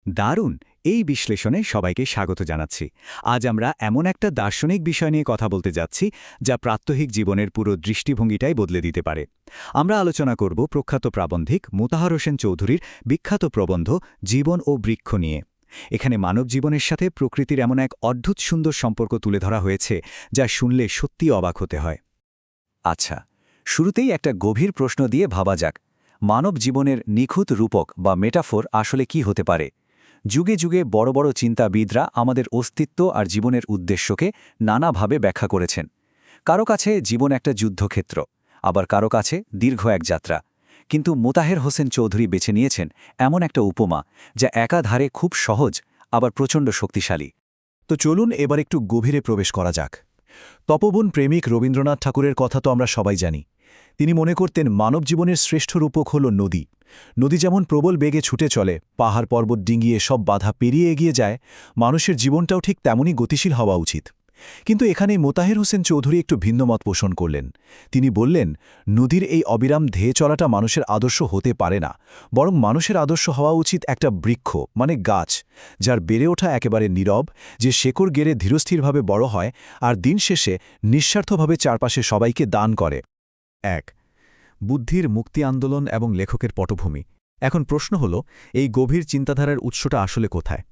দারুণ! এই বিশ্লেষণে সবাইকে স্বাগত জানাচ্ছি। আজ আমরা এমন একটা দার্শনিক বিষয় নিয়ে কথা বলতে যাচ্ছি যা প্রাত্যহিক জীবনের পুরো দৃষ্টিভঙ্গিটাই বদলে দিতে পারে। আমরা আলোচনা করব প্রখ্যাত প্রাবন্ধিক মোতাহার হোসেন চৌধুরীর বিখ্যাত প্রবন্ধ জীবন ও বৃক্ষ নিয়ে। এখানে মানব জীবনের সাথে প্রকৃতির এমন এক অদ্ভুত সুন্দর সম্পর্ক তুলে ধরা হয়েছে যা শুনলে সত্যি অবাক হতে হয়। আচ্ছা, শুরুতেই একটা গভীর প্রশ্ন দিয়ে ভাবা যাক, মানব জীবনের নিখুঁত রূপক বা মেটাফোর আসলে কি হতে পারে? যুগে যুগে বড় বড় চিন্তাবিদরা আমাদের অস্তিত্ব আর জীবনের উদ্দেশ্যকে নানাভাবে ব্যাখ্যা করেছেন। কারো কাছে জীবন একটা যুদ্ধক্ষেত্র, আবার কারো কাছে দীর্ঘ এক যাত্রা। কিন্তু মোতাহের হোসেন চৌধুরী বেছে নিয়েছেন এমন একটা উপমা যা একাধারে খুব সহজ, আবার প্রচণ্ড শক্তিশালী। তো চলুন এবার একটু গভীরে প্রবেশ করা যাক। তপবন প্রেমিক রবীন্দ্রনাথ ঠাকুরের কথা তো আমরা সবাই জানি। তিনি মনে করতেন মানব জীবনের শ্রেষ্ঠ রূপক হল নদী। নদী যেমন প্রবল বেগে ছুটে চলে, পাহাড় পর্বত ডিঙিয়ে সব বাধা পেরিয়ে এগিয়ে যায়, মানুষের জীবনটাও ঠিক তেমনই গতিশীল হওয়া উচিত। কিন্তু এখানে মোতাহের হোসেন চৌধুরী একটু ভিন্ন মত পোষণ করলেন। তিনি বললেন, নদীর এই অবিরাম ধেয়ে চলাটা মানুষের আদর্শ হতে পারে না, বরং মানুষের আদর্শ হওয়া উচিত একটা বৃক্ষ, মানে গাছ, যার বেড়ে ওঠা একেবারে নীরব, যে শেকড় গেড়ে ধীরস্থিরভাবে বড় হয় আর দিন শেষে নিঃস্বার্থভাবে চারপাশে সবাইকে দান করে। ১. বুদ্ধির মুক্তি আন্দোলন এবং লেখকের পটভূমি। এখন প্রশ্ন হল, এই গভীর চিন্তাধারার উৎসটা আসলে কোথায়?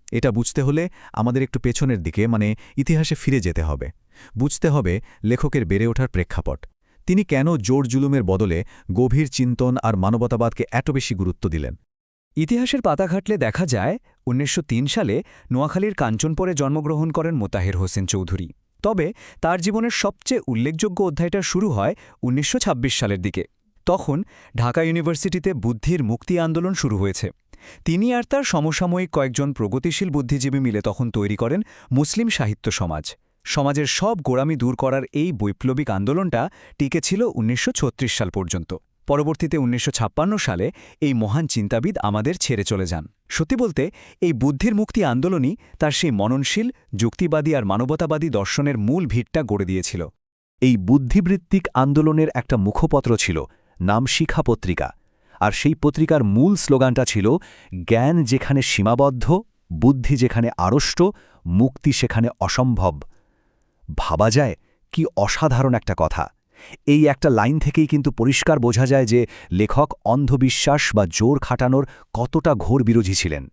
এটা বুঝতে হলে আমাদের একটু পেছনের দিকে, মানে ইতিহাসে ফিরে যেতে হবে। বুঝতে হবে লেখকের বেড়ে ওঠার প্রেক্ষাপট। তিনি কেন জোর জুলুমের বদলে গভীর চিন্তন আর মানবতাবাদকে এত বেশি গুরুত্ব দিলেন। ইতিহাসের পাতা ঘাটলে দেখা যায় ১৯০৩ সালে নোয়াখালীর কাঞ্চনপুরে জন্মগ্রহণ করেন মোতাহের হোসেন চৌধুরী। তবে তার জীবনের সবচেয়ে উল্লেখযোগ্য অধ্যায়টা শুরু হয় ১৯২৬ সালের দিকে। তখন ঢাকা ইউনিভার্সিটিতে বুদ্ধির মুক্তি আন্দোলন শুরু হয়েছে। তিনি আর তার সমসাময়িক কয়েকজন প্রগতিশীল বুদ্ধিজীবী মিলে তখন তৈরি করেন মুসলিম সাহিত্য সমাজ। সমাজের সব গোড়ামি দূর করার এই বৈপ্লবিক আন্দোলনটা টিকে ছিল ১৯৩৬ সাল পর্যন্ত। পরবর্তীতে ১৯৫৬ সালে এই মহান চিন্তাবিদ আমাদের ছেড়ে চলে যান। সত্যি বলতে এই বুদ্ধির মুক্তি আন্দোলনই তার সেই মননশীল, যুক্তিবাদী আর মানবতাবাদী দর্শনের মূল ভিতটা গড়ে দিয়েছিল। এই বুদ্ধিবৃত্তিক আন্দোলনের একটা মুখপত্র ছিল, নাম শিখা পত্রিকা। আর সেই পত্রিকার মূল স্লোগানটা ছিল, জ্ঞান যেখানে সীমাবদ্ধ, বুদ্ধি যেখানে আড়ষ্ট, মুক্তি সেখানে অসম্ভব। ভাবা যায় কি অসাধারণ একটা কথা! এই একটা লাইন থেকেই কিন্তু পরিষ্কার বোঝা যায় যে লেখক অন্ধবিশ্বাস বা জোর খাটানোর কতটা ঘোর বিরোধী ছিলেন।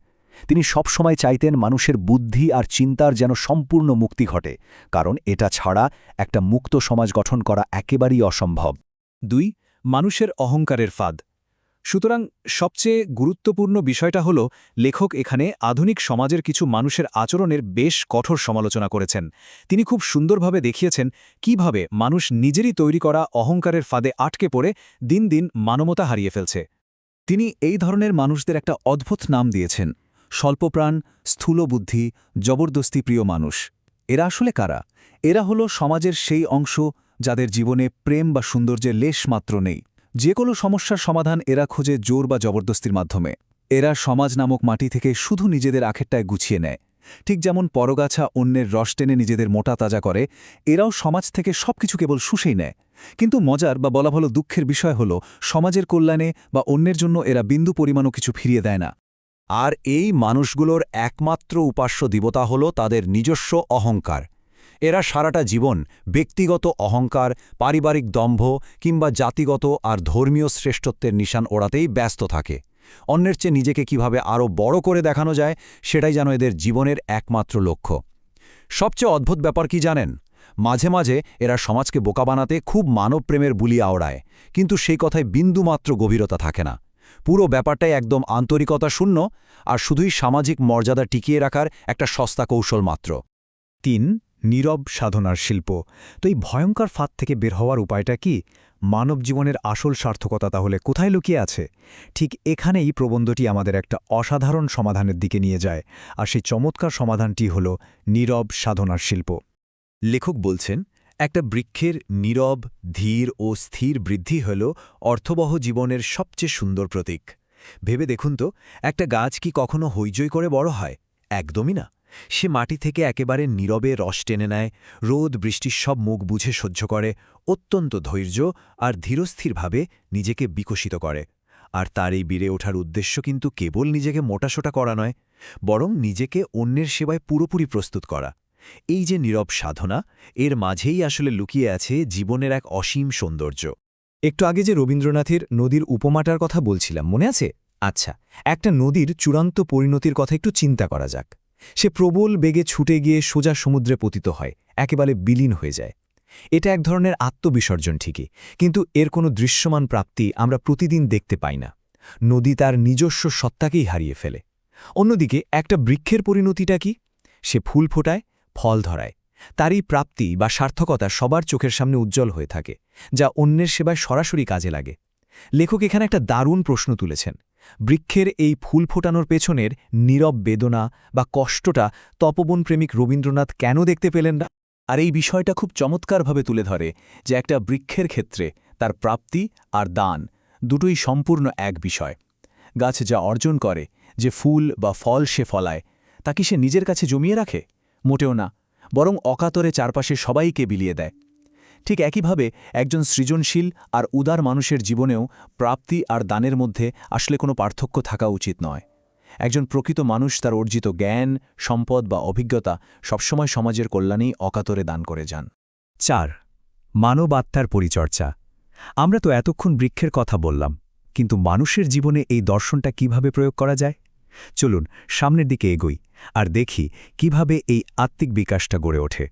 তিনি সবসময় চাইতেন মানুষের বুদ্ধি আর চিন্তার যেন সম্পূর্ণ মুক্তি ঘটে, কারণ এটা ছাড়া একটা মুক্ত সমাজ গঠন করা একেবারেই অসম্ভব। ২. মানুষের অহংকারের ফাঁদ। সুতরাং সবচেয়ে গুরুত্বপূর্ণ বিষয়টা হল, লেখক এখানে আধুনিক সমাজের কিছু মানুষের আচরণের বেশ কঠোর সমালোচনা করেছেন। তিনি খুব সুন্দরভাবে দেখিয়েছেন কিভাবে মানুষ নিজেরই তৈরি করা অহংকারের ফাঁদে আটকে পড়ে দিন দিন মানবতা হারিয়ে ফেলছে। তিনি এই ধরনের মানুষদের একটা অদ্ভুত নাম দিয়েছেন, স্বল্পপ্রাণ, স্থূলবুদ্ধি, জবরদস্তিপ্রিয় মানুষ। এরা আসলে কারা? এরা হলো সমাজের সেই অংশ যাদের জীবনে প্রেম বা সৌন্দর্যের লেশমাত্র নেই। যে কোনো সমস্যার সমাধান এরা খোঁজে জোর বা জবরদস্তির মাধ্যমে। এরা সমাজ নামক মাটি থেকে শুধু নিজেদের আখেরটায় গুছিয়ে নেয়। ঠিক যেমন পরগাছা অন্যের রস টেনে নিজেদের মোটা তাজা করে, এরাও সমাজ থেকে সবকিছু কেবল শুষেই নেয়। কিন্তু মজার বা বলা ভালো দুঃখের বিষয় হল, সমাজের কল্যাণে বা অন্যের জন্য এরা বিন্দু পরিমাণও কিছু ফিরিয়ে দেয় না। আর এই মানুষগুলোর একমাত্র উপাস্য দেবতা হল তাদের নিজস্ব অহংকার। এরা সারাটা জীবন ব্যক্তিগত অহংকার, পারিবারিক দম্ভ কিংবা জাতিগত আর ধর্মীয় শ্রেষ্ঠত্বের নিশান ওড়াতেই ব্যস্ত থাকে। অন্যের চেয়ে নিজেকে কিভাবে আরও বড় করে দেখানো যায়, সেটাই যেন এদের জীবনের একমাত্র লক্ষ্য। সবচেয়ে অদ্ভুত ব্যাপার কি জানেন? মাঝে মাঝে এরা সমাজকে বোকা বানাতে খুব মানবপ্রেমের বুলি আওড়ায়, কিন্তু সেই কথায় বিন্দুমাত্র গভীরতা থাকে না। পুরো ব্যাপারটাই একদম আন্তরিকতা শূন্য আর শুধুই সামাজিক মর্যাদা টিকিয়ে রাখার একটা সস্তা কৌশল মাত্র। ৩. নীরব সাধনার শিল্প। তো এই ভয়ঙ্কর ফাঁদ থেকে বের হওয়ার উপায়টা কি? মানব জীবনের আসল সার্থকতা তাহলে কোথায় লুকিয়ে আছে? ঠিক এখানেই প্রবন্ধটি আমাদের একটা অসাধারণ সমাধানের দিকে নিয়ে যায়, আর সেই চমৎকার সমাধানটি হল নীরব সাধনার শিল্প। লেখক বলছেন, একটা বৃক্ষের নীরব, ধীর ও স্থির বৃদ্ধি হল অর্থবহ জীবনের সবচেয়ে সুন্দর প্রতীক। ভেবে দেখুন তো, একটা গাছ কি কখনো হইচই করে বড় হয়? একদমই না। সে মাটি থেকে একেবারে নীরবে রস টেনে নেয়, রোদ বৃষ্টির সব মুখ বুঝে সহ্য করে, অত্যন্ত ধৈর্য আর ধীরস্থিরভাবে নিজেকে বিকশিত করে। আর তার এই বেড়ে ওঠার উদ্দেশ্য কিন্তু কেবল নিজেকে মোটাসোটা করা নয়, বরং নিজেকে অন্যের সেবায় পুরোপুরি প্রস্তুত করা। এই যে নীরব সাধনা, এর মাঝেই আসলে লুকিয়ে আছে জীবনের এক অসীম সৌন্দর্য। একটু আগে যে রবীন্দ্রনাথের নদীর উপমাটার কথা বলছিলাম, মনে আছে? আচ্ছা, একটা নদীর চূড়ান্ত পরিণতির কথা একটু চিন্তা করা যাক। সে প্রবল বেগে ছুটে গিয়ে সোজা সমুদ্রে পতিত হয়, একেবারে বিলীন হয়ে যায়। এটা এক ধরনের আত্মবিসর্জন ঠিকই, কিন্তু এর কোনো দৃশ্যমান প্রাপ্তি আমরা প্রতিদিন দেখতে পাই না। নদী তার নিজস্ব সত্তাকেই হারিয়ে ফেলে। অন্যদিকে একটা বৃক্ষের পরিণতিটা কি? সে ফুল ফোটায়, ফল ধরায়। তারই প্রাপ্তি বা সার্থকতা সবার চোখের সামনে উজ্জ্বল হয়ে থাকে, যা অন্যের সেবায় সরাসরি কাজে লাগে। লেখক এখানে একটা দারুণ প্রশ্ন তুলেছেন। বৃক্ষের এই ফুল ফোটানোর পেছনের নীরব বেদনা বা কষ্টটা তপবন প্রেমিক রবীন্দ্রনাথ কেন দেখতে পেলেন না? আর এই বিষয়টা খুব চমৎকারভাবে তুলে ধরে যে একটা বৃক্ষের ক্ষেত্রে তার প্রাপ্তি আর দান দুটোই সম্পূর্ণ এক বিষয়। গাছ যা অর্জন করে, যে ফুল বা ফল সে ফলায়, তা কি সে নিজের কাছে জমিয়ে রাখে? মোটেও না, বরং অকাতরে চারপাশে সবাইকে বিলিয়ে দেয়। ঠিক একইভাবে একজন সৃজনশীল আর উদার মানুষের জীবনেও প্রাপ্তি আর দানের মধ্যে আসলে কোনো পার্থক্য থাকা উচিত নয়। একজন প্রকৃত মানুষ তার অর্জিত জ্ঞান, সম্পদ বা অভিজ্ঞতা সবসময় সমাজের কল্যাণেই অকাতরে দান করে যান। 4. মানব আত্মার পরিচর্যা। আমরা তো এতক্ষণ বৃক্ষের কথা বললাম, কিন্তু মানুষের জীবনে এই দর্শনটা কিভাবে প্রয়োগ করা যায়? চলুন সামনের দিকে এগোই আর দেখি কিভাবে এই আত্মিক বিকাশটা গড়ে ওঠে।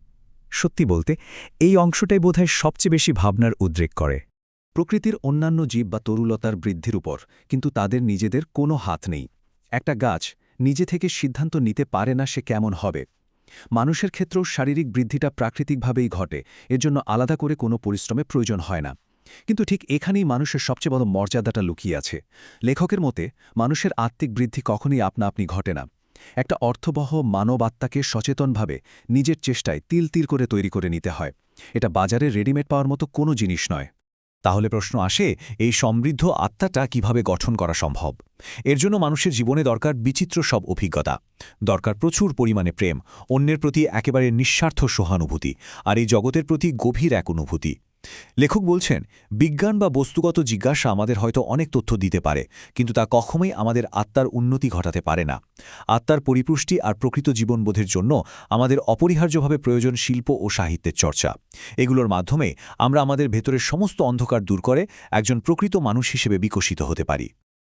সত্যি বলতে এই অংশটাই বোধহয় সবচেয়ে বেশি ভাবনার উদ্রেক করে। প্রকৃতির অন্যান্য জীব বা তরুলতার বৃদ্ধির উপর কিন্তু তাদের নিজেদের কোনো হাত নেই। একটা গাছ নিজে থেকে সিদ্ধান্ত নিতে পারে না সে কেমন হবে। মানুষের ক্ষেত্রেও শারীরিক বৃদ্ধিটা প্রাকৃতিকভাবেই ঘটে, এর জন্য আলাদা করে কোনো পরিশ্রমের প্রয়োজন হয় না। কিন্তু ঠিক এখানেই মানুষের সবচেয়ে বড় মর্যাদাটা লুকিয়ে আছে। লেখকের মতে মানুষের আত্মিক বৃদ্ধি কখনই আপনা আপনি ঘটে না। একটা অর্থবহ মানব আত্মাকে সচেতনভাবে নিজের চেষ্টায় তিল তিল করে তৈরি করে নিতে হয়। এটা বাজারে রেডিমেড পাওয়ার মতো কোনো জিনিস নয়। তাহলে প্রশ্ন আসে, এই সমৃদ্ধ আত্মাটা কিভাবে গঠন করা সম্ভব? এর জন্য মানুষের জীবনে দরকার বিচিত্র সব অভিজ্ঞতা, দরকার প্রচুর পরিমাণে প্রেম, অন্যের প্রতি একেবারে নিঃস্বার্থ সহানুভূতি, আর এই জগতের প্রতি গভীর এক অনুভূতি। লেখক বলছেন, বিজ্ঞান বা বস্তুগত জিজ্ঞাসা আমাদের হয়তো অনেক তথ্য দিতে পারে, কিন্তু তা কখনোই আমাদের আত্মার উন্নতি ঘটাতে পারে না। আত্মার পরিপুষ্টি আর প্রকৃত জীবনবোধের জন্য আমাদের অপরিহার্যভাবে প্রয়োজন শিল্প ও সাহিত্যের চর্চা। এগুলোর মাধ্যমে আমরা আমাদের ভেতরের সমস্ত অন্ধকার দূর করে একজন প্রকৃত মানুষ হিসেবে বিকশিত হতে পারি।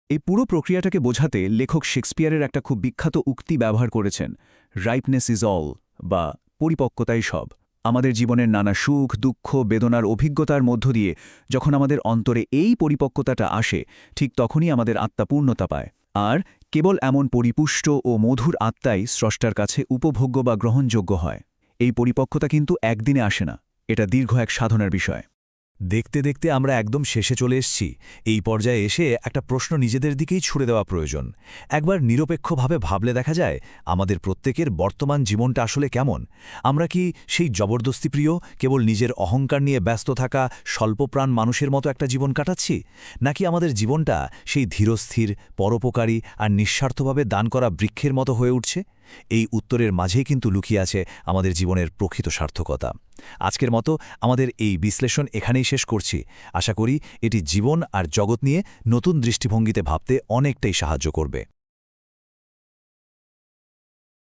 এই পুরো প্রক্রিয়াটাকে বোঝাতে লেখক শেক্সপিয়ারের একটা খুব বিখ্যাত উক্তি ব্যবহার করেছেন, রাইপনেস ইজ অল, বা পরিপক্কতাই সব। আমাদের জীবনের নানা সুখ, দুঃখ, বেদনার অভিজ্ঞতার মধ্য দিয়ে যখন আমাদের অন্তরে এই পরিপক্কতাটা আসে, ঠিক তখনই আমাদের আত্মা পূর্ণতা পায়। আর কেবল এমন পরিপুষ্ট ও মধুর আত্মাই স্রষ্টার কাছে উপভোগ্য বা গ্রহণযোগ্য হয়। এই পরিপক্কতা কিন্তু একদিনে আসে না, এটা দীর্ঘ এক সাধনার বিষয়। দেখতে দেখতে আমরা একদম শেষে চলে এসেছি। এই পর্যায়ে এসে একটা প্রশ্ন নিজেদের দিকেই ছুড়ে দেওয়া প্রয়োজন। একবার নিরপেক্ষভাবে ভাবলে দেখা যায় আমাদের প্রত্যেকের বর্তমান জীবনটা আসলে কেমন। আমরা কি সেই জবরদস্তিপ্রিয়, কেবল নিজের অহংকার নিয়ে ব্যস্ত থাকা স্বল্পপ্রাণ মানুষের মতো একটা জীবন কাটাচ্ছি, নাকি আমাদের জীবনটা সেই ধীরস্থির, পরোপকারী আর নিঃস্বার্থভাবে দান করা বৃক্ষের মতো হয়ে উঠছে? এই উত্তরের মাঝেই কিন্তু লুকিয়ে আছে আমাদের জীবনের প্রকৃত সার্থকতা। আজকের মতো আমাদের এই বিশ্লেষণ এখানেই শেষ করছি। আশা করি এটি জীবন আর জগৎ নিয়ে নতুন দৃষ্টিভঙ্গিতে ভাবতে অনেকটাই সাহায্য করবে।